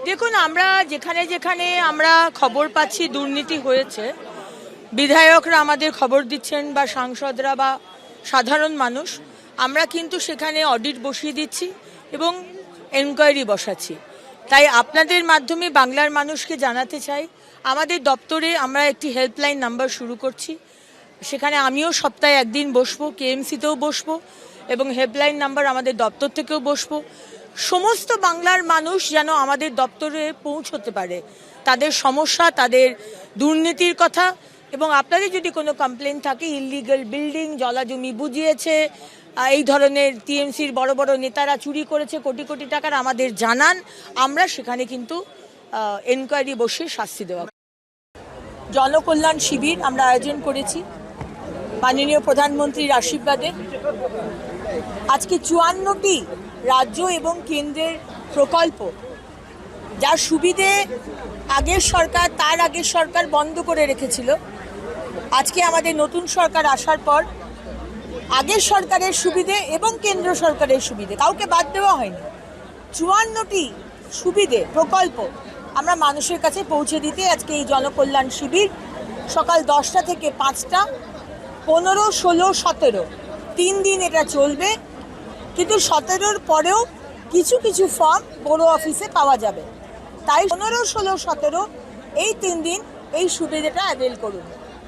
দেখুন, আমরা যেখানে যেখানে আমরা খবর পাচ্ছি দুর্নীতি হয়েছে, বিধায়করা আমাদের খবর দিচ্ছেন বা সাংসদরা বা সাধারণ মানুষ, আমরা কিন্তু সেখানে অডিট বসিয়ে দিচ্ছি এবং এনকোয়ারি বসাচ্ছি। তাই আপনাদের মাধ্যমে বাংলার মানুষকে জানাতে চাই, আমাদের দপ্তরে আমরা একটি হেল্পলাইন নাম্বার শুরু করছি। সেখানে আমিও সপ্তাহে একদিন বসবো, কেএমসিতেও বসবো এবং হেল্পলাইন নাম্বার আমাদের দপ্তর থেকেও বসবো। সমস্ত বাংলার মানুষ যেন আমাদের দপ্তরে পৌঁছতে পারে তাদের সমস্যা, তাদের দুর্নীতির কথা। এবং আপনাদের যদি কোনো কমপ্লেন থাকে, ইললিগাল বিল্ডিং, জলাজমি বুঝিয়েছে, এই ধরনের টিএমসির বড় বড় নেতারা চুরি করেছে কোটি কোটি টাকার, আমাদের জানান। আমরা সেখানে কিন্তু এনকোয়ারি বসে শাস্তি দেওয়া। জনকল্যাণ শিবির আমরা আয়োজন করেছি মাননীয় প্রধানমন্ত্রীর আশীর্বাদে। আজকে 54টি রাজ্য এবং কেন্দ্রের প্রকল্প, যার সুবিধে আগের সরকার বন্ধ করে রেখেছিল। আজকে আমাদের নতুন সরকার আসার পর আগের সরকারের সুবিধে এবং কেন্দ্র সরকারের সুবিধে কাউকে বাদ দেওয়া হয়নি। 54টি সুবিধে প্রকল্প আমরা মানুষের কাছে পৌঁছে দিতে আজকে এই জনকল্যাণ শিবির সকাল 10টা থেকে 5টা, 15, 16, 17 3 দিন এটা চলবে। কিন্তু 17-র পরেও কিছু কিছু ফর্ম বড় অফিসে পাওয়া যাবে। তাই 15, 16, 17 এই 3 দিন এই সুবিধাটা অ্যাভেল করুন।